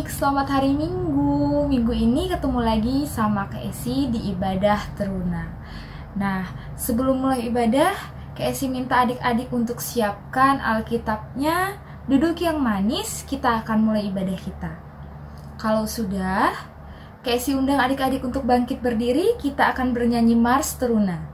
adik-adik, selamat hari Minggu. Minggu ini ketemu lagi sama Kak Esi di ibadah teruna. Nah, sebelum mulai ibadah, Kak Esi minta adik-adik untuk siapkan Alkitabnya, duduk yang manis, kita akan mulai ibadah kita. Kalau sudah, Kak Esi undang adik-adik untuk bangkit berdiri, kita akan bernyanyi Mars Teruna.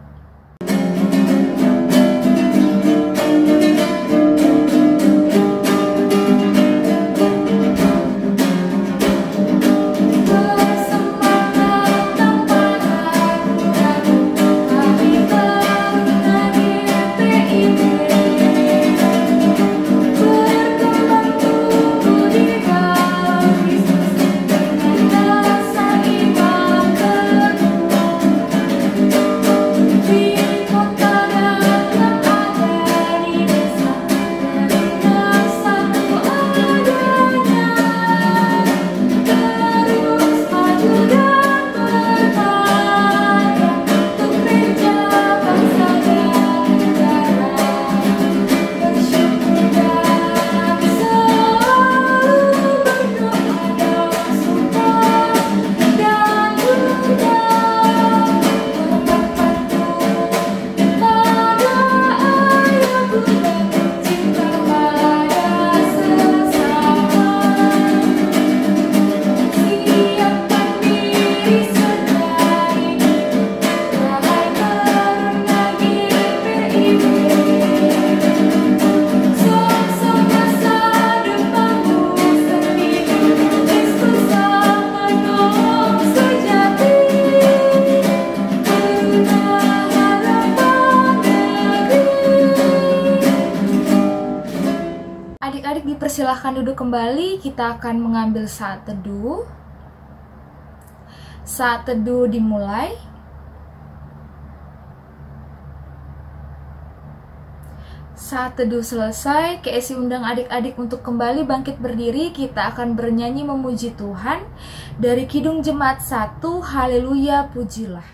Adik-adik dipersilahkan duduk kembali, kita akan mengambil saat teduh. Saat teduh dimulai. Saat teduh selesai, Kak Esi undang adik-adik untuk kembali bangkit berdiri, kita akan bernyanyi memuji Tuhan dari Kidung Jemaat 1, Haleluya Pujilah.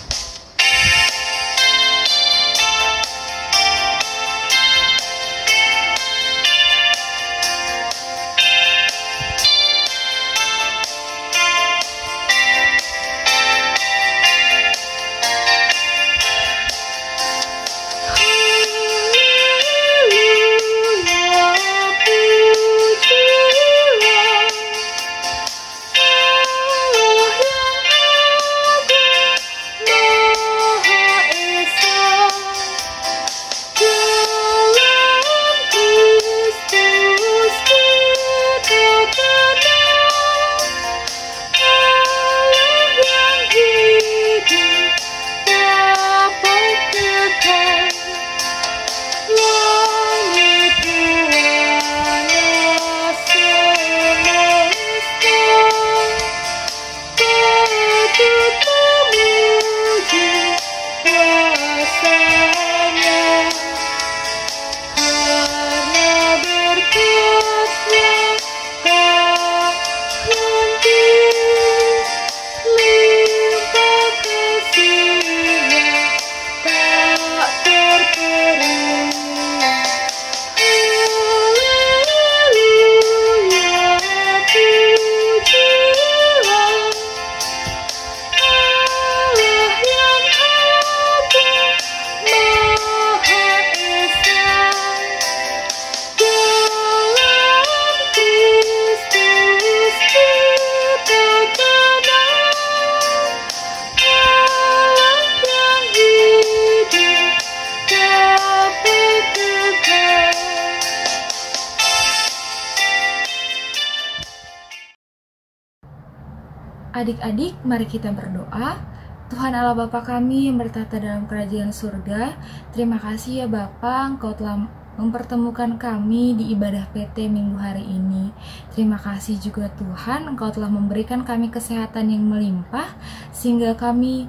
Adik-adik, mari kita berdoa. Tuhan Allah Bapa kami yang bertata dalam kerajaan surga, terima kasih ya Bapa, Engkau telah mempertemukan kami di ibadah PT minggu hari ini. Terima kasih juga Tuhan, Engkau telah memberikan kami kesehatan yang melimpah, sehingga kami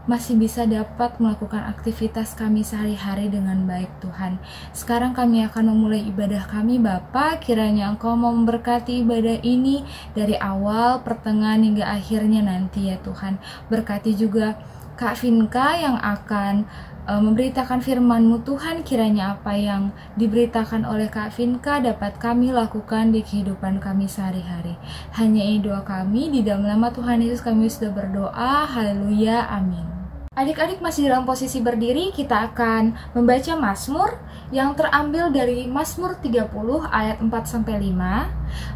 masih bisa dapat melakukan aktivitas kami sehari-hari dengan baik Tuhan. Sekarang kami akan memulai ibadah kami Bapa, kiranya Engkau mau memberkati ibadah ini dari awal, pertengahan hingga akhirnya nanti ya Tuhan. Berkati juga Kak Vinka yang akan memberitakan firman-Mu Tuhan. Kiranya apa yang diberitakan oleh Kak Vinka dapat kami lakukan di kehidupan kami sehari-hari. Hanya ini doa kami, di dalam nama Tuhan Yesus kami sudah berdoa. Haleluya, amin. Adik-adik masih dalam posisi berdiri, kita akan membaca Mazmur yang terambil dari Mazmur 30 ayat 4-5.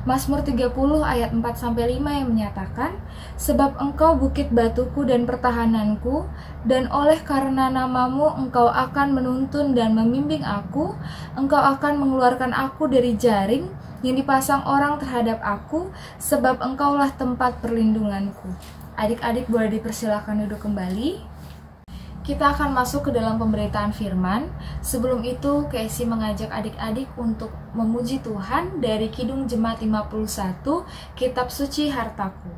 Mazmur 30 ayat 4-5 yang menyatakan, "Sebab engkau bukit batuku dan pertahananku, dan oleh karena namamu engkau akan menuntun dan membimbing aku, engkau akan mengeluarkan aku dari jaring yang dipasang orang terhadap aku, sebab engkaulah tempat perlindunganku." Adik-adik boleh dipersilakan duduk kembali. Kita akan masuk ke dalam pemberitaan firman. Sebelum itu, Casey mengajak adik-adik untuk memuji Tuhan dari Kidung Jemaat 51, Kitab Suci Hartaku.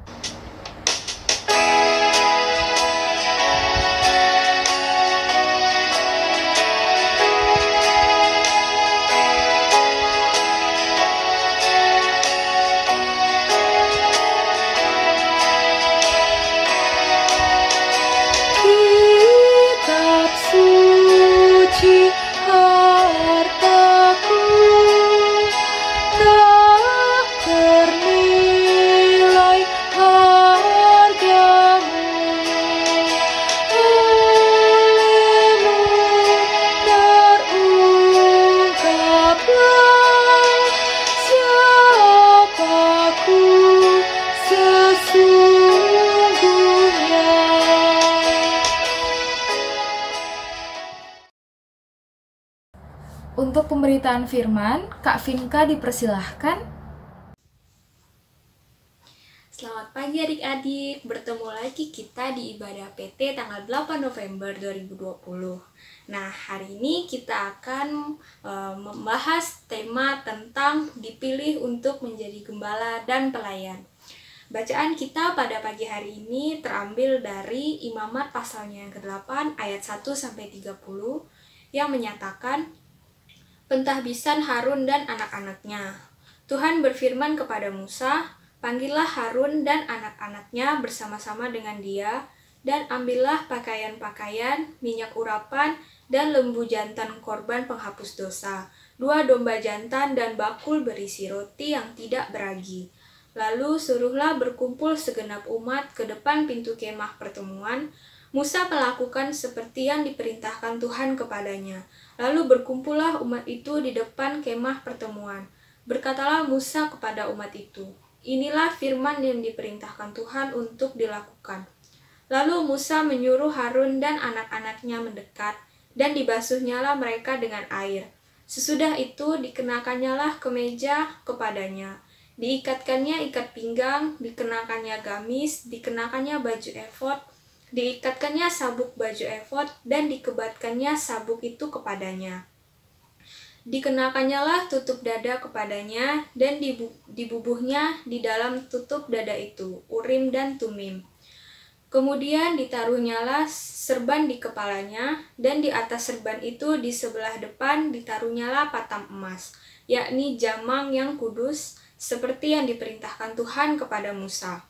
Untuk pemberitaan firman, Kak Vinka dipersilahkan. Selamat pagi adik-adik, bertemu lagi kita di ibadah PT tanggal 8 November 2020. Nah, hari ini kita akan membahas tema tentang dipilih untuk menjadi gembala dan pelayan. Bacaan kita pada pagi hari ini terambil dari Imamat pasalnya yang ke-8 ayat 1-30 yang menyatakan, "Pentahbisan Harun dan anak-anaknya. Tuhan berfirman kepada Musa, panggillah Harun dan anak-anaknya bersama-sama dengan dia, dan ambillah pakaian-pakaian, minyak urapan, dan lembu jantan korban penghapus dosa, 2 domba jantan dan bakul berisi roti yang tidak beragi. Lalu suruhlah berkumpul segenap umat ke depan pintu kemah pertemuan. Musa melakukan seperti yang diperintahkan Tuhan kepadanya. Lalu berkumpullah umat itu di depan kemah pertemuan. Berkatalah Musa kepada umat itu, inilah firman yang diperintahkan Tuhan untuk dilakukan. Lalu Musa menyuruh Harun dan anak-anaknya mendekat, dan dibasuhnyalah mereka dengan air. Sesudah itu dikenakannya kemeja kepadanya. Diikatkannya ikat pinggang, dikenakannya gamis, dikenakannya baju efod, diikatkannya sabuk baju efod, dan dikebatkannya sabuk itu kepadanya. Dikenakannya tutup dada kepadanya, dan dibubuhnya di dalam tutup dada itu, Urim dan Tumim. Kemudian ditaruhnyalah serban di kepalanya, dan di atas serban itu di sebelah depan ditaruhnyalah patam emas, yakni jamang yang kudus, seperti yang diperintahkan Tuhan kepada Musa.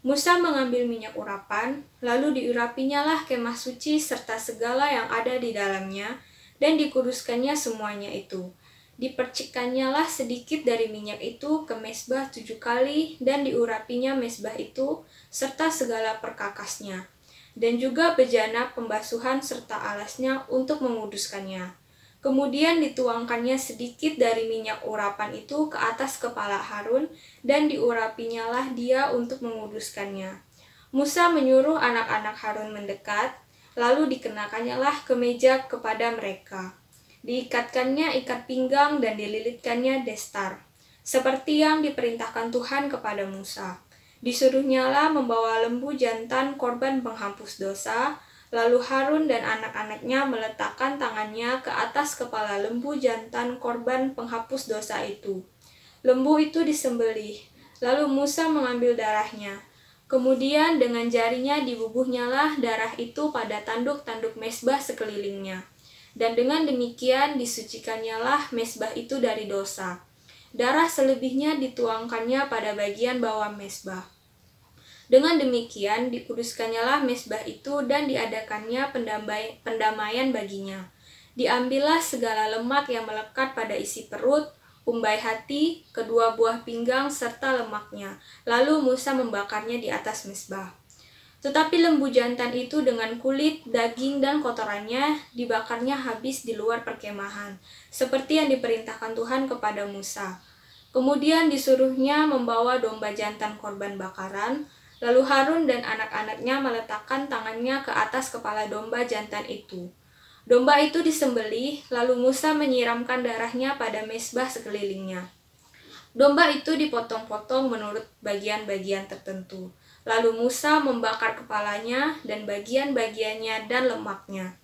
Musa mengambil minyak urapan, lalu diurapinya kemah suci serta segala yang ada di dalamnya, dan dikuduskannya semuanya itu. Dipercikkannya sedikit dari minyak itu ke mezbah 7 kali, dan diurapinya mezbah itu, serta segala perkakasnya, dan juga bejana pembasuhan serta alasnya untuk menguduskannya. Kemudian dituangkannya sedikit dari minyak urapan itu ke atas kepala Harun, dan diurapinya dia untuk menguduskannya. Musa menyuruh anak-anak Harun mendekat, lalu dikenakannya kemeja kepada mereka. Diikatkannya ikat pinggang dan dililitkannya destar, seperti yang diperintahkan Tuhan kepada Musa. Disuruhnyalah membawa lembu jantan korban penghapus dosa. Lalu Harun dan anak-anaknya meletakkan tangannya ke atas kepala lembu jantan korban penghapus dosa itu. Lembu itu disembelih, lalu Musa mengambil darahnya. Kemudian dengan jarinya dibubuhnyalah darah itu pada tanduk-tanduk mezbah sekelilingnya. Dan dengan demikian disucikannya mezbah itu dari dosa. Darah selebihnya dituangkannya pada bagian bawah mezbah. Dengan demikian dikuduskannya mezbah itu dan diadakannya pendamaian baginya. Diambillah segala lemak yang melekat pada isi perut, umbai hati, kedua buah pinggang, serta lemaknya. Lalu Musa membakarnya di atas mezbah. Tetapi lembu jantan itu dengan kulit, daging, dan kotorannya dibakarnya habis di luar perkemahan, seperti yang diperintahkan Tuhan kepada Musa. Kemudian disuruhnya membawa domba jantan korban bakaran, lalu Harun dan anak-anaknya meletakkan tangannya ke atas kepala domba jantan itu. Domba itu disembelih, lalu Musa menyiramkan darahnya pada mezbah sekelilingnya. Domba itu dipotong-potong menurut bagian-bagian tertentu. Lalu Musa membakar kepalanya dan bagian-bagiannya dan lemaknya.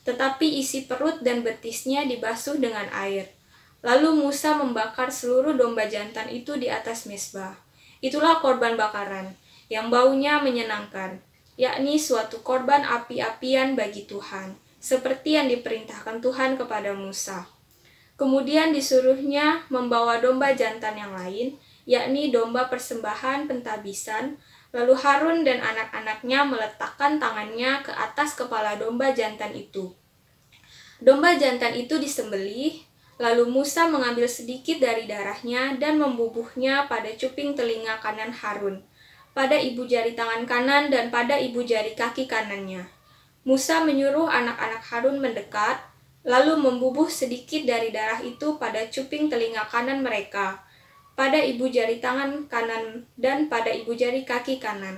Tetapi isi perut dan betisnya dibasuh dengan air. Lalu Musa membakar seluruh domba jantan itu di atas mezbah. Itulah korban bakaran, yang baunya menyenangkan, yakni suatu korban api-apian bagi Tuhan, seperti yang diperintahkan Tuhan kepada Musa. Kemudian disuruhnya membawa domba jantan yang lain, yakni domba persembahan pentabisan. Lalu Harun dan anak-anaknya meletakkan tangannya ke atas kepala domba jantan itu. Domba jantan itu disembelih, lalu Musa mengambil sedikit dari darahnya dan membubuhnya pada cuping telinga kanan Harun, pada ibu jari tangan kanan dan pada ibu jari kaki kanannya. Musa menyuruh anak-anak Harun mendekat, lalu membubuh sedikit dari darah itu pada cuping telinga kanan mereka, pada ibu jari tangan kanan dan pada ibu jari kaki kanan.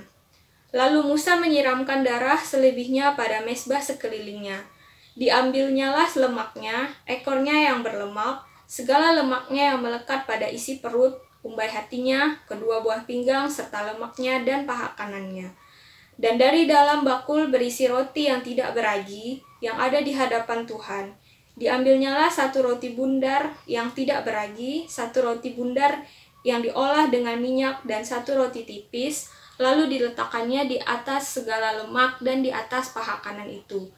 Lalu Musa menyiramkan darah selebihnya pada mezbah sekelilingnya. Diambilnyalah lemaknya, ekornya yang berlemak, segala lemaknya yang melekat pada isi perut, umbai hatinya, kedua buah pinggang, serta lemaknya dan paha kanannya. Dan dari dalam bakul berisi roti yang tidak beragi, yang ada di hadapan Tuhan, diambilnyalah satu roti bundar yang tidak beragi, satu roti bundar yang diolah dengan minyak, dan satu roti tipis, lalu diletakkannya di atas segala lemak dan di atas paha kanan itu.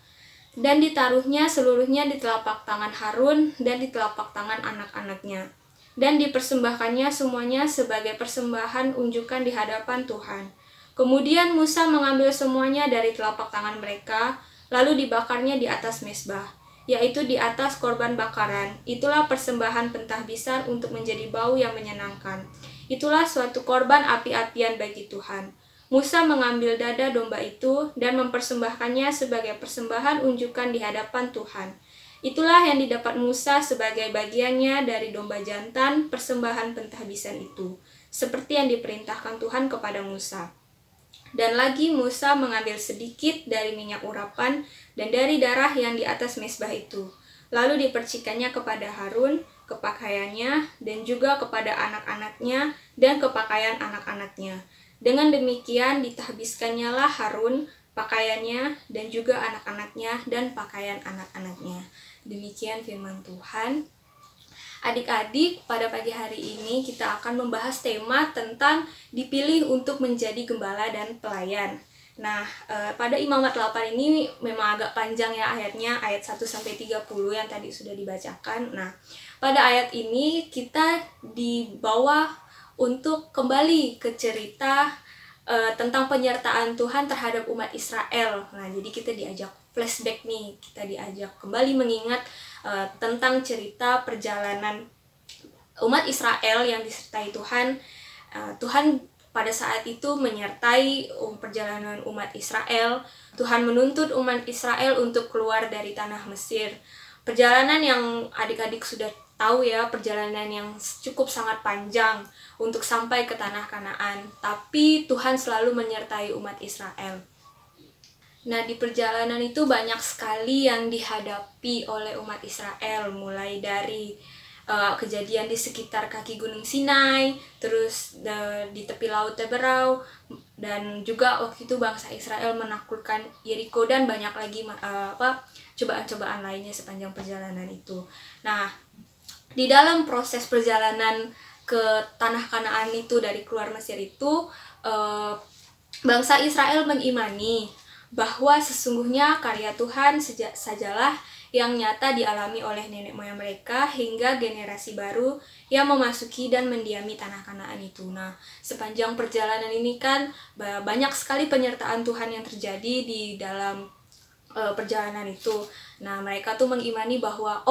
Dan ditaruhnya seluruhnya di telapak tangan Harun dan di telapak tangan anak-anaknya. Dan dipersembahkannya semuanya sebagai persembahan unjukan di hadapan Tuhan. Kemudian Musa mengambil semuanya dari telapak tangan mereka, lalu dibakarnya di atas mezbah, yaitu di atas korban bakaran. Itulah persembahan pentahbisan untuk menjadi bau yang menyenangkan. Itulah suatu korban api-apian bagi Tuhan. Musa mengambil dada domba itu dan mempersembahkannya sebagai persembahan unjukan di hadapan Tuhan. Itulah yang didapat Musa sebagai bagiannya dari domba jantan persembahan pentahbisan itu, seperti yang diperintahkan Tuhan kepada Musa. Dan lagi Musa mengambil sedikit dari minyak urapan dan dari darah yang di atas mezbah itu. Lalu dipercikannya kepada Harun, ke pakaiannya, dan juga kepada anak-anaknya dan ke pakaian anak-anaknya. Dengan demikian ditahbiskannya Harun, pakaiannya, dan juga anak-anaknya dan pakaian anak-anaknya. Demikian firman Tuhan. Adik-adik, pada pagi hari ini kita akan membahas tema tentang dipilih untuk menjadi gembala dan pelayan. Nah, pada Imamat 8 ini memang agak panjang ya ayatnya, ayat 1-30 yang tadi sudah dibacakan. Nah, pada ayat ini kita dibawa untuk kembali ke cerita tentang penyertaan Tuhan terhadap umat Israel. Nah, jadi kita diajak flashback nih, kita diajak kembali mengingat tentang cerita perjalanan umat Israel yang disertai Tuhan. Tuhan pada saat itu menyertai perjalanan umat Israel. Tuhan menuntut umat Israel untuk keluar dari tanah Mesir. Perjalanan yang adik-adik sudah tahu ya, perjalanan yang cukup sangat panjang untuk sampai ke tanah Kanaan. Tapi Tuhan selalu menyertai umat Israel. Nah, di perjalanan itu banyak sekali yang dihadapi oleh umat Israel, mulai dari kejadian di sekitar kaki Gunung Sinai, terus di tepi Laut Teberau, dan juga waktu itu bangsa Israel menaklukkan Yeriko dan banyak lagi cobaan-cobaan lainnya sepanjang perjalanan itu. Nah, di dalam proses perjalanan ke tanah Kanaan itu dari keluar Mesir itu, bangsa Israel mengimani bahwa sesungguhnya karya Tuhan sajalah yang nyata dialami oleh nenek moyang mereka hingga generasi baru yang memasuki dan mendiami tanah Kanaan itu. Nah, sepanjang perjalanan ini kan banyak sekali penyertaan Tuhan yang terjadi di dalam perjalanan itu. Nah, mereka tuh mengimani bahwa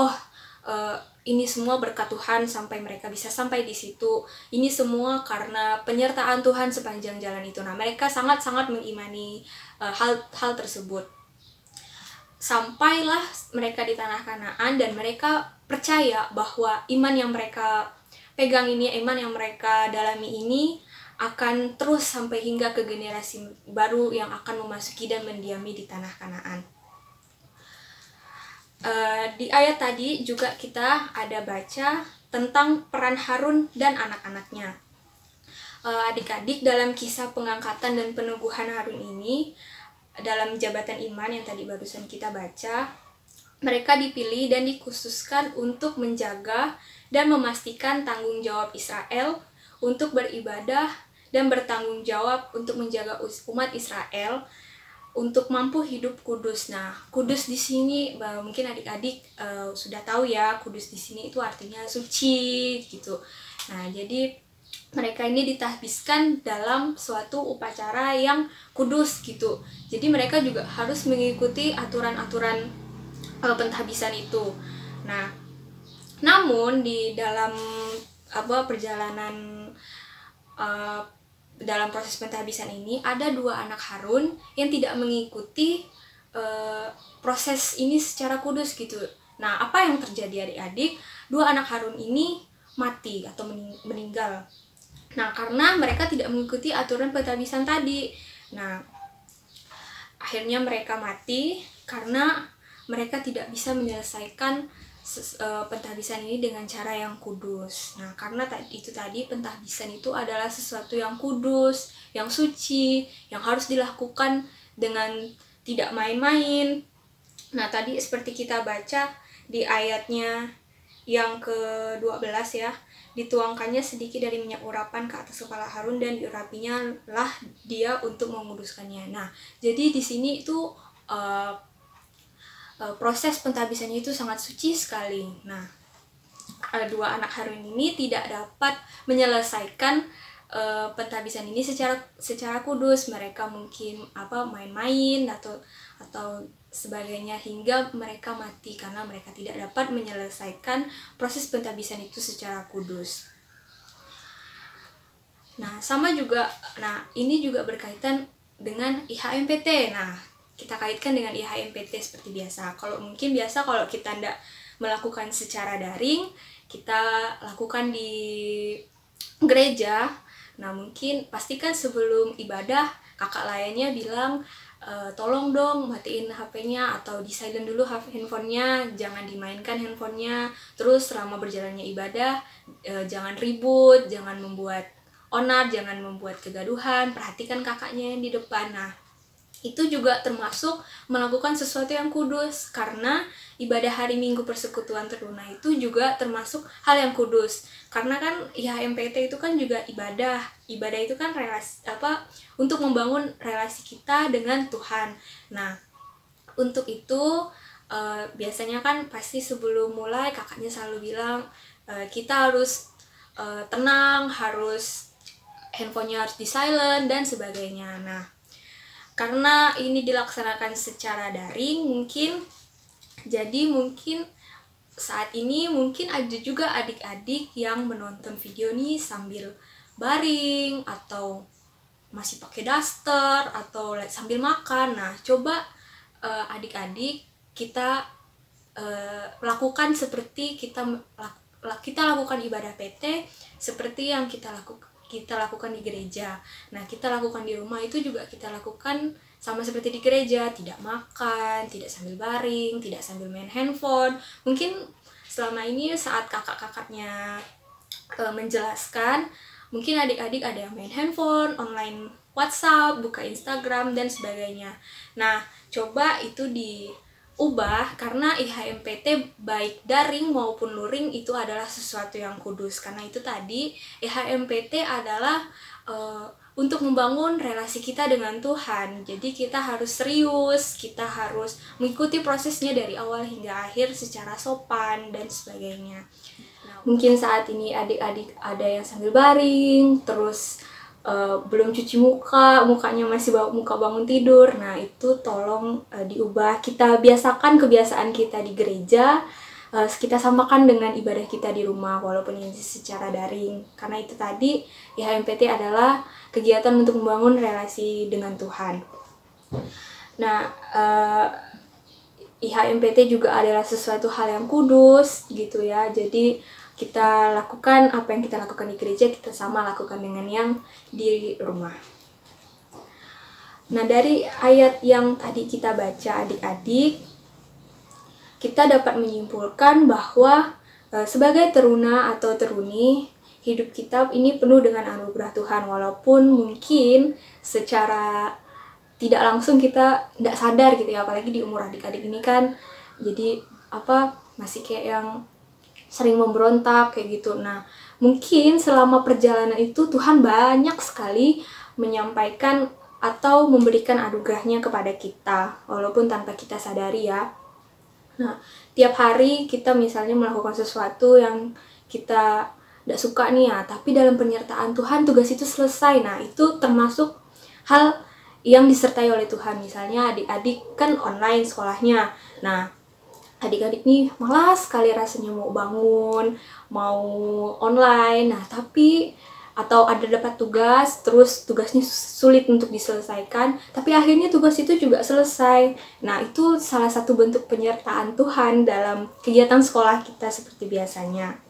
ini semua berkat Tuhan sampai mereka bisa sampai di situ. Ini semua karena penyertaan Tuhan sepanjang jalan itu. Nah, mereka sangat-sangat mengimani hal tersebut. Sampailah mereka di tanah Kanaan dan mereka percaya bahwa iman yang mereka pegang ini, iman yang mereka dalami ini akan terus sampai hingga ke generasi baru yang akan memasuki dan mendiami di tanah Kanaan. Di ayat tadi juga kita ada baca tentang peran Harun dan anak-anaknya. Adik-adik, dalam kisah pengangkatan dan penubuhan Harun ini, dalam jabatan iman yang tadi barusan kita baca, mereka dipilih dan dikhususkan untuk menjaga dan memastikan tanggung jawab Israel untuk beribadah dan bertanggung jawab untuk menjaga umat Israel untuk mampu hidup kudus. Nah, kudus di sini mungkin adik-adik sudah tahu ya, kudus di sini itu artinya suci gitu. Nah, jadi mereka ini ditahbiskan dalam suatu upacara yang kudus gitu. Jadi mereka juga harus mengikuti aturan-aturan pentahbisan itu. Nah, namun di dalam perjalanan dalam proses pentahbisan ini ada 2 anak Harun yang tidak mengikuti proses ini secara kudus gitu. Nah, apa yang terjadi adik-adik? 2 anak Harun ini mati atau meninggal. Nah, karena mereka tidak mengikuti aturan pentahbisan tadi. Nah, akhirnya mereka mati karena mereka tidak bisa menyelesaikan pentahbisan ini dengan cara yang kudus. Nah, karena itu tadi pentahbisan itu adalah sesuatu yang kudus, yang suci, yang harus dilakukan dengan tidak main-main. Nah, tadi seperti kita baca di ayatnya yang ke-12 ya, dituangkannya sedikit dari minyak urapan ke atas kepala Harun dan diurapinya lah dia untuk menguduskannya. Nah, jadi di sini itu proses pentahbisannya itu sangat suci sekali. Nah, 2 anak Harun ini tidak dapat menyelesaikan pentahbisan ini secara kudus. Mereka mungkin main-main atau sebagainya hingga mereka mati karena mereka tidak dapat menyelesaikan proses pentahbisan itu secara kudus. Nah, sama juga, ini juga berkaitan dengan IHMPT. Nah, kita kaitkan dengan IHMPT seperti biasa. Kalau kita tidak melakukan secara daring, kita lakukan di gereja. Nah, mungkin pastikan sebelum ibadah kakak layannya bilang, tolong dong matiin HP-nya atau di silent dulu handphonenya, jangan dimainkan handphonenya. Terus selama berjalannya ibadah, jangan ribut, jangan membuat onar, jangan membuat kegaduhan, perhatikan kakaknya yang di depan. Nah, itu juga termasuk melakukan sesuatu yang kudus, karena ibadah hari Minggu Persekutuan Teruna itu juga termasuk hal yang kudus. Karena kan IHMPT itu kan juga ibadah itu kan relasi untuk membangun relasi kita dengan Tuhan. Nah, untuk itu biasanya kan pasti sebelum mulai kakaknya selalu bilang kita harus tenang, harus handphonenya harus di silent dan sebagainya. Nah, karena ini dilaksanakan secara daring, mungkin saat ini mungkin ada juga adik-adik yang menonton video ini sambil baring atau masih pakai daster atau sambil makan. Nah, coba adik-adik kita lakukan seperti kita lakukan ibadah PT seperti yang kita lakukan di gereja. Nah, kita lakukan di rumah itu juga kita lakukan sama seperti di gereja, tidak makan, tidak sambil baring, tidak sambil main handphone. Mungkin selama ini saat kakak-kakaknya menjelaskan, mungkin adik-adik ada yang main handphone, online WhatsApp, buka Instagram dan sebagainya. Nah, coba itu diubah, karena IHMPT baik daring maupun luring itu adalah sesuatu yang kudus. Karena itu tadi IHMPT adalah untuk membangun relasi kita dengan Tuhan. Jadi kita harus serius, kita harus mengikuti prosesnya dari awal hingga akhir secara sopan dan sebagainya. Nah, mungkin saat ini adik-adik ada yang sambil baring, terus belum cuci mukanya masih muka bangun tidur. Nah, itu tolong diubah. Kita biasakan kebiasaan kita di gereja, kita samakan dengan ibadah kita di rumah walaupun ini secara daring, karena itu tadi IHMPT adalah kegiatan untuk membangun relasi dengan Tuhan. Nah, IHMPT juga adalah sesuatu hal yang kudus gitu ya, jadi kita lakukan apa yang kita lakukan di gereja, kita sama lakukan dengan yang di rumah. Nah, dari ayat yang tadi kita baca adik-adik, kita dapat menyimpulkan bahwa sebagai teruna atau teruni, hidup kita ini penuh dengan anugerah Tuhan, walaupun mungkin secara tidak langsung kita tidak sadar gitu ya, apalagi di umur adik-adik ini kan, jadi masih kayak yang sering memberontak kayak gitu. Nah, mungkin selama perjalanan itu Tuhan banyak sekali menyampaikan atau memberikan anugerahnya kepada kita, walaupun tanpa kita sadari ya. Nah, tiap hari kita misalnya melakukan sesuatu yang kita tidak suka nih ya, tapi dalam penyertaan Tuhan tugas itu selesai. Nah, itu termasuk hal yang disertai oleh Tuhan. Misalnya adik-adik kan online sekolahnya. Nah, adik-adik nih malas sekali rasanya mau bangun, mau online. Nah, atau ada dapat tugas, terus tugasnya sulit untuk diselesaikan, tapi akhirnya tugas itu juga selesai. Nah, itu salah satu bentuk penyertaan Tuhan dalam kegiatan sekolah kita seperti biasanya.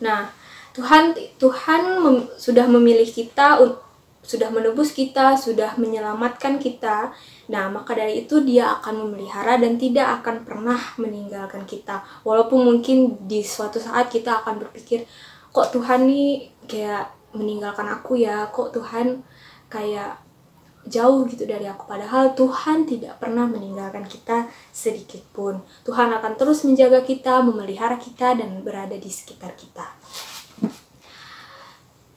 Nah, Tuhan sudah memilih kita, sudah menebus kita, sudah menyelamatkan kita. Nah, maka dari itu Dia akan memelihara dan tidak akan pernah meninggalkan kita. Walaupun mungkin di suatu saat kita akan berpikir, kok Tuhan nih kayak meninggalkan aku ya, kok Tuhan kayak jauh gitu dari aku. Padahal Tuhan tidak pernah meninggalkan kita sedikit pun. Tuhan akan terus menjaga kita, memelihara kita, dan berada di sekitar kita.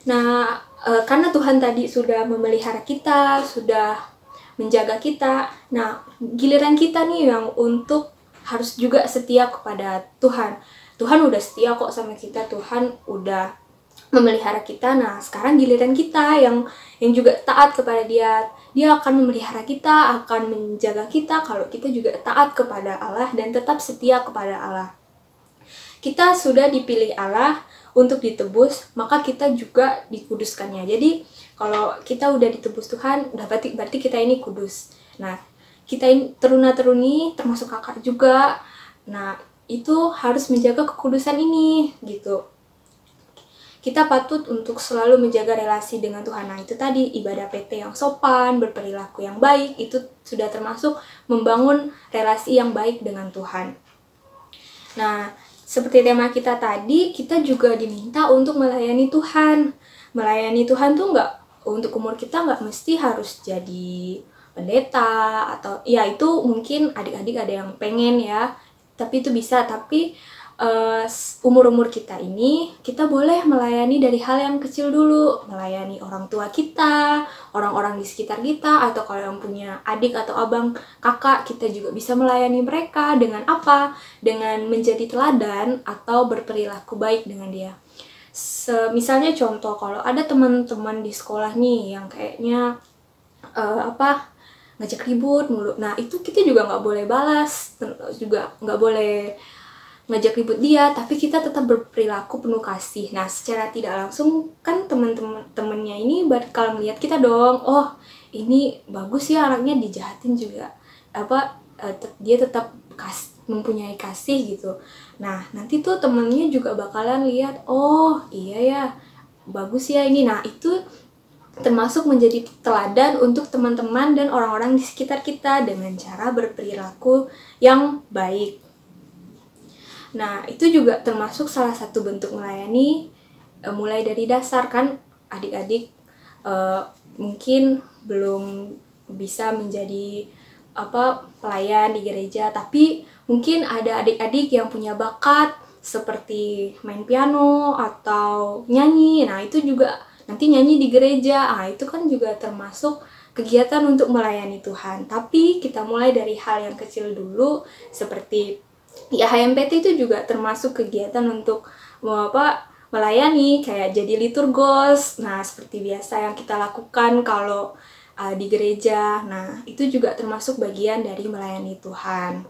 Nah, karena Tuhan tadi sudah memelihara kita, sudah menjaga kita, nah giliran kita nih yang untuk harus juga setia kepada Tuhan. Tuhan udah setia kok sama kita, Tuhan udah memelihara kita. Nah, sekarang giliran kita yang juga taat kepada Dia. Dia akan memelihara kita, akan menjaga kita kalau kita juga taat kepada Allah dan tetap setia kepada Allah. Kita sudah dipilih Allah untuk ditebus, maka kita juga dikuduskannya. Jadi, kalau kita udah ditebus Tuhan, berarti kita ini kudus. Nah, kita ini teruna-teruni, termasuk kakak juga. Nah, itu harus menjaga kekudusan ini gitu. Kita patut untuk selalu menjaga relasi dengan Tuhan. Nah, itu tadi ibadah PT yang sopan, berperilaku yang baik, itu sudah termasuk membangun relasi yang baik dengan Tuhan. Nah, seperti tema kita tadi, kita juga diminta untuk melayani Tuhan. Melayani Tuhan tuh untuk umur kita nggak mesti harus jadi pendeta, atau ya itu mungkin adik-adik ada yang pengen ya, tapi itu bisa. Tapi umur-umur kita ini, kita boleh melayani dari hal yang kecil dulu. Melayani orang tua kita, orang-orang di sekitar kita, atau kalau yang punya adik atau abang, kakak, kita juga bisa melayani mereka. Dengan apa? Dengan menjadi teladan atau berperilaku baik dengan dia. Misalnya contoh, kalau ada teman-teman di sekolah nih yang kayaknya ngajak ribut mulu. Nah, itu kita juga nggak boleh balas, juga nggak boleh ngajak ribut dia, tapi kita tetap berperilaku penuh kasih. Nah, secara tidak langsung kan temen-temennya ini bakal ngeliat kita dong, oh ini bagus ya anaknya, dijahatin juga dia tetap mempunyai kasih gitu. Nah, nanti tuh temennya juga bakalan lihat, oh iya ya, bagus ya ini. Nah, itu termasuk menjadi teladan untuk teman-teman dan orang-orang di sekitar kita dengan cara berperilaku yang baik. Nah, itu juga termasuk salah satu bentuk melayani, mulai dari dasar kan adik-adik mungkin belum bisa menjadi pelayan di gereja, tapi mungkin ada adik-adik yang punya bakat seperti main piano atau nyanyi. Nah, itu juga nanti nyanyi di gereja. Itu kan juga termasuk kegiatan untuk melayani Tuhan. Tapi kita mulai dari hal yang kecil dulu, seperti ya HMPT itu juga termasuk kegiatan untuk melayani, kayak jadi liturgos. Nah, seperti biasa yang kita lakukan kalau di gereja. Nah, itu juga termasuk bagian dari melayani Tuhan.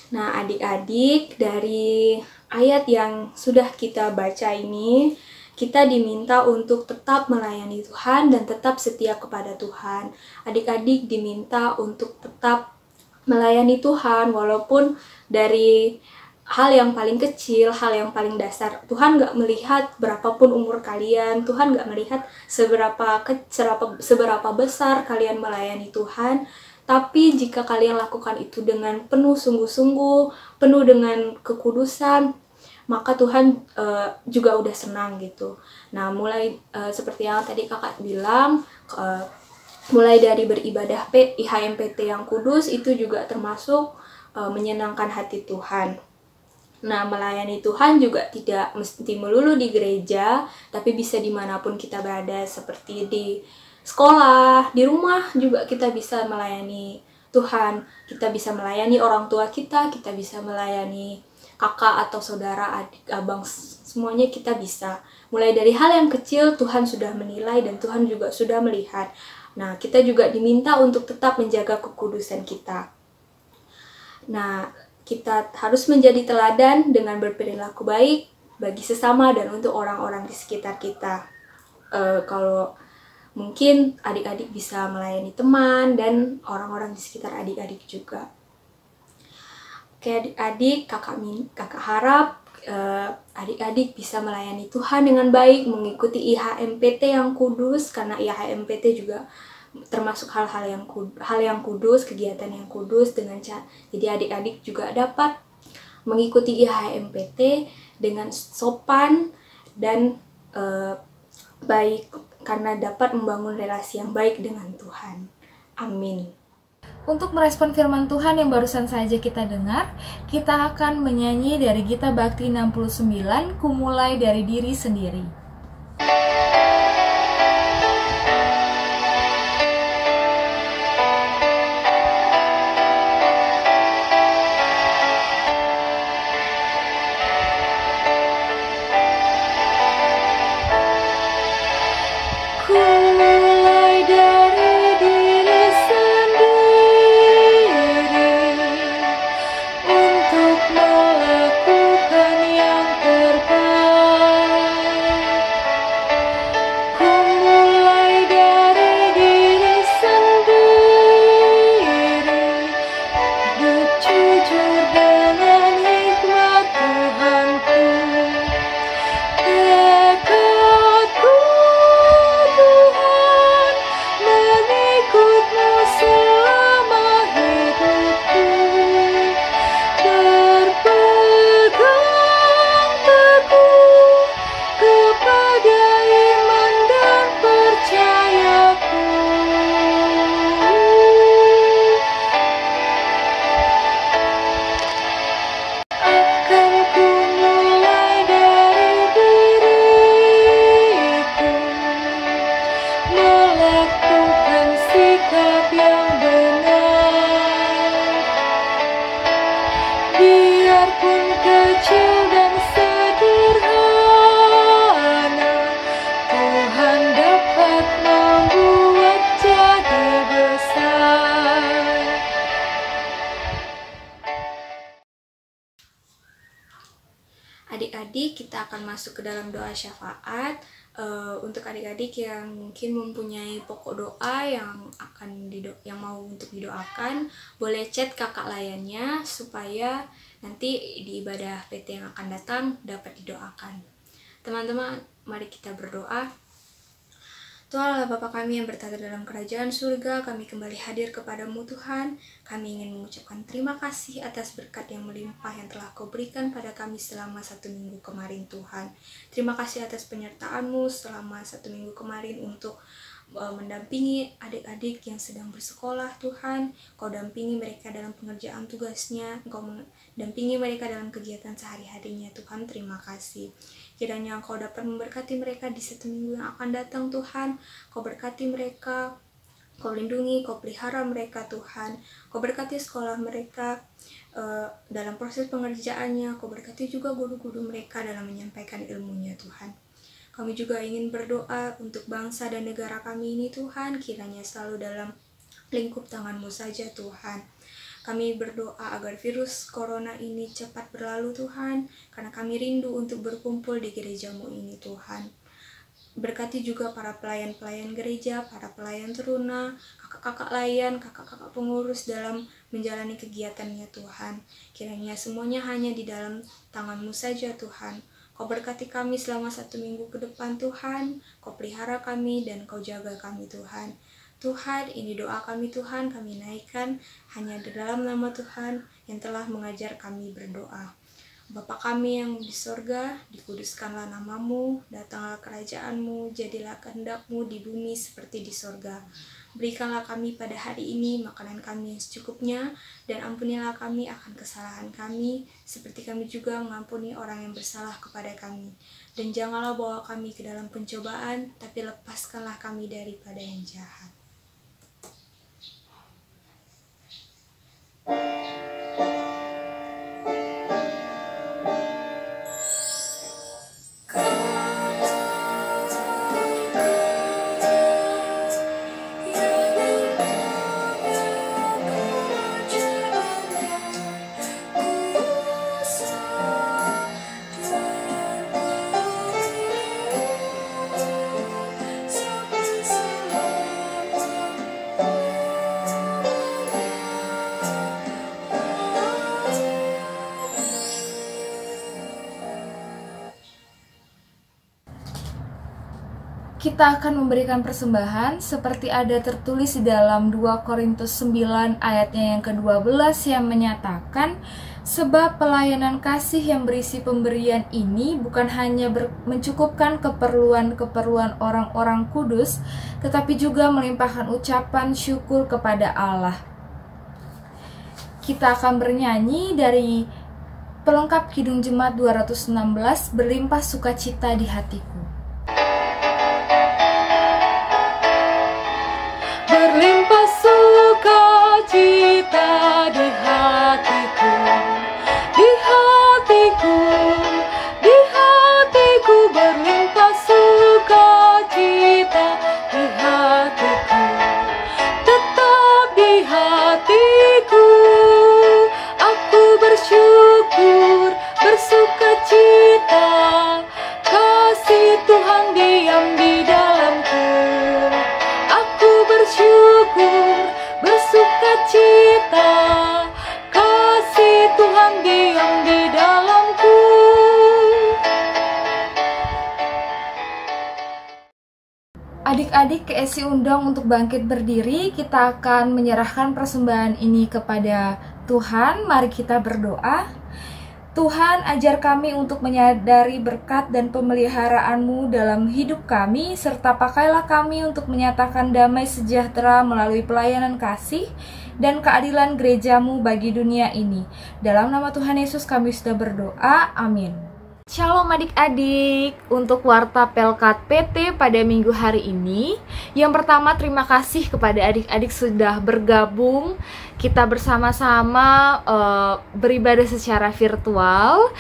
Nah, adik-adik, dari ayat yang sudah kita baca ini, kita diminta untuk tetap melayani Tuhan dan tetap setia kepada Tuhan. Adik-adik diminta untuk tetap melayani Tuhan walaupun dari hal yang paling kecil, hal yang paling dasar. Tuhan gak melihat berapapun umur kalian, Tuhan gak melihat seberapa besar kalian melayani Tuhan. Tapi jika kalian lakukan itu dengan penuh sungguh-sungguh, penuh dengan kekudusan, maka Tuhan juga udah senang gitu. Nah, mulai seperti yang tadi kakak bilang, mulai dari beribadah IHMPT yang kudus itu juga termasuk menyenangkan hati Tuhan. Nah, melayani Tuhan juga tidak mesti melulu di gereja, tapi bisa dimanapun kita berada, seperti di sekolah, di rumah juga kita bisa melayani Tuhan. Kita bisa melayani orang tua kita bisa melayani kakak atau saudara, adik, abang, semuanya kita bisa. Mulai dari hal yang kecil, Tuhan sudah menilai dan Tuhan juga sudah melihat. Nah, kita juga diminta untuk tetap menjaga kekudusan kita. Nah, kita harus menjadi teladan dengan berperilaku baik bagi sesama dan untuk orang-orang di sekitar kita. Kalau mungkin adik-adik bisa melayani teman dan orang-orang di sekitar adik-adik juga. Oke adik-adik, kakak harap adik-adik bisa melayani Tuhan dengan baik, mengikuti IHMPT yang kudus, karena IHMPT juga termasuk hal yang kudus, kegiatan yang kudus. Jadi adik-adik juga dapat mengikuti IHMPT dengan sopan dan baik, karena dapat membangun relasi yang baik dengan Tuhan. Amin. Untuk merespon firman Tuhan yang barusan saja kita dengar, kita akan menyanyi dari Gita Bakti 69, Ku Mulai Dari Diri Sendiri. Adik-adik, kita akan masuk ke dalam doa syafaat. Untuk adik-adik yang mungkin mempunyai pokok doa yang mau untuk didoakan, boleh chat kakak layannya supaya nanti di ibadah PT yang akan datang dapat didoakan. Teman-teman, mari kita berdoa. Tuhan Allah Bapa kami yang bertata dalam kerajaan surga, kami kembali hadir kepadamu Tuhan. Kami ingin mengucapkan terima kasih atas berkat yang melimpah yang telah Kau berikan pada kami selama 1 minggu kemarin Tuhan. Terima kasih atas penyertaan-Mu selama 1 minggu kemarin untuk mendampingi adik-adik yang sedang bersekolah Tuhan. Kau dampingi mereka dalam pengerjaan tugasnya, Engkau mendampingi mereka dalam kegiatan sehari-harinya Tuhan. Terima kasih. Kiranya Engkau dapat memberkati mereka di satu minggu yang akan datang Tuhan. Kau berkati mereka, Kau lindungi, Kau pelihara mereka Tuhan. Kau berkati sekolah mereka dalam proses pengerjaannya. Kau berkati juga guru-guru mereka dalam menyampaikan ilmunya Tuhan. Kami juga ingin berdoa untuk bangsa dan negara kami ini Tuhan, kiranya selalu dalam lingkup tangan-Mu saja Tuhan. Kami berdoa agar virus corona ini cepat berlalu Tuhan, karena kami rindu untuk berkumpul di gereja-Mu ini Tuhan. Berkati juga para pelayan-pelayan gereja, para pelayan teruna, kakak-kakak layan, kakak-kakak pengurus dalam menjalani kegiatannya Tuhan. Kiranya semuanya hanya di dalam tangan-Mu saja Tuhan. Kau berkati kami selama 1 minggu ke depan Tuhan. Kau pelihara kami dan Kau jaga kami Tuhan. Tuhan, ini doa kami Tuhan, kami naikkan hanya di dalam nama Tuhan yang telah mengajar kami berdoa. Bapa kami yang di sorga, dikuduskanlah nama-Mu, datanglah kerajaan-Mu, jadilah kehendak-Mu di bumi seperti di sorga. Berikanlah kami pada hari ini makanan kami yang secukupnya, dan ampunilah kami akan kesalahan kami, seperti kami juga mengampuni orang yang bersalah kepada kami. Dan janganlah bawa kami ke dalam pencobaan, tapi lepaskanlah kami daripada yang jahat. Kita akan memberikan persembahan seperti ada tertulis di dalam 2 Korintus 9 ayatnya yang ke-12 yang menyatakan, sebab pelayanan kasih yang berisi pemberian ini bukan hanya mencukupkan keperluan-keperluan orang-orang kudus, tetapi juga melimpahkan ucapan syukur kepada Allah. Kita akan bernyanyi dari pelengkap Kidung Jemaat 216, berlimpah sukacita di hatiku. Berlimpah sukacita di hatiku, di hatiku, di hatiku, berlimpah sukacita di hatiku, tetap di hatiku, aku bersyukur, bersukacita, kasih Tuhan diam di dalamku. Bersyukur, bersukacita, kasih Tuhan diam di dalamku. Adik-adik KSI undang untuk bangkit berdiri. Kita akan menyerahkan persembahan ini kepada Tuhan. Mari kita berdoa. Tuhan, ajar kami untuk menyadari berkat dan pemeliharaan-Mu dalam hidup kami, serta pakailah kami untuk menyatakan damai sejahtera melalui pelayanan kasih dan keadilan gereja-Mu bagi dunia ini. Dalam nama Tuhan Yesus kami sudah berdoa, amin. Shalom adik-adik, untuk Warta Pelkat PT pada minggu hari ini. Yang pertama, terima kasih kepada adik-adik sudah bergabung. Kita bersama-sama beribadah secara virtual.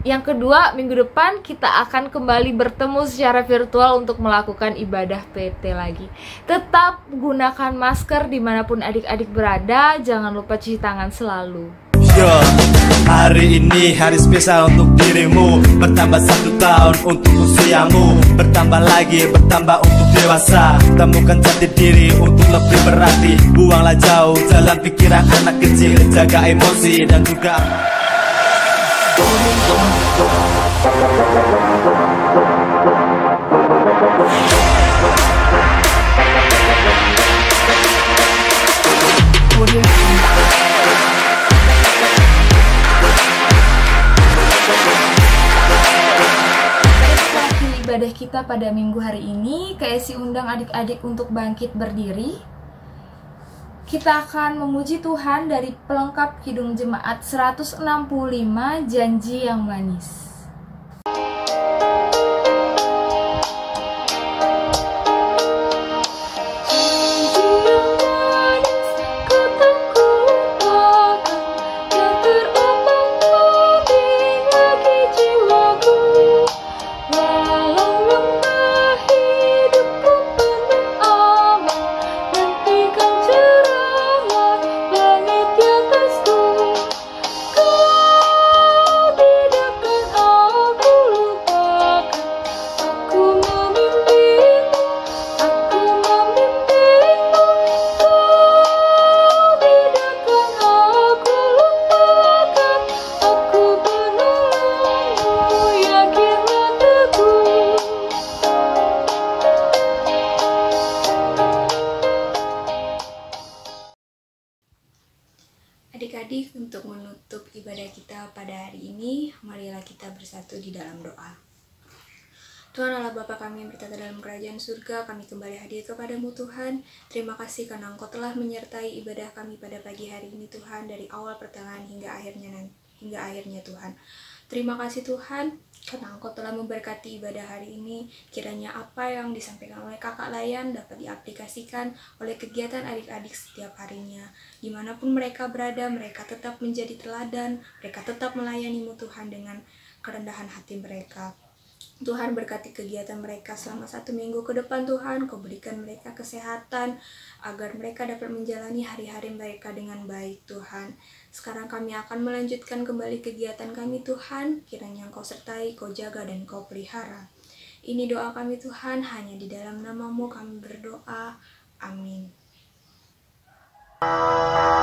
Yang kedua, minggu depan kita akan kembali bertemu secara virtual untuk melakukan ibadah PT lagi. Tetap gunakan masker dimanapun adik-adik berada. Jangan lupa cuci tangan selalu. Yo, hari ini hari spesial untuk dirimu. Bertambah 1 tahun untuk usiamu. Bertambah lagi, bertambah untuk dewasa. Temukan jati diri untuk lebih berarti. Buanglah jauh jalan pikiran anak kecil. Jaga emosi dan juga Ibadah kita pada minggu hari ini. KSI undang adik-adik untuk bangkit berdiri. Kita akan memuji Tuhan dari pelengkap Kidung Jemaat 165, Janji yang Manis. Adik-adik, untuk menutup ibadah kita pada hari ini, marilah kita bersatu di dalam doa. Tuhan Allah Bapa kami yang bertata dalam kerajaan surga, kami kembali hadir kepadamu Tuhan. Terima kasih karena Engkau telah menyertai ibadah kami pada pagi hari ini Tuhan, dari awal pertengahan hingga akhirnya Tuhan. Terima kasih Tuhan karena Engkau telah memberkati ibadah hari ini. Kiranya apa yang disampaikan oleh Kakak Layan dapat diaplikasikan oleh kegiatan adik-adik setiap harinya. Dimanapun mereka berada, mereka tetap menjadi teladan, mereka tetap melayanimu Tuhan dengan kerendahan hati mereka. Tuhan berkati kegiatan mereka selama 1 minggu ke depan Tuhan. Kau berikan mereka kesehatan agar mereka dapat menjalani hari-hari mereka dengan baik Tuhan. Sekarang kami akan melanjutkan kembali kegiatan kami Tuhan. Kiranya Engkau sertai, Kau jaga dan Kau pelihara. Ini doa kami Tuhan, hanya di dalam nama-Mu kami berdoa. Amin. Amin.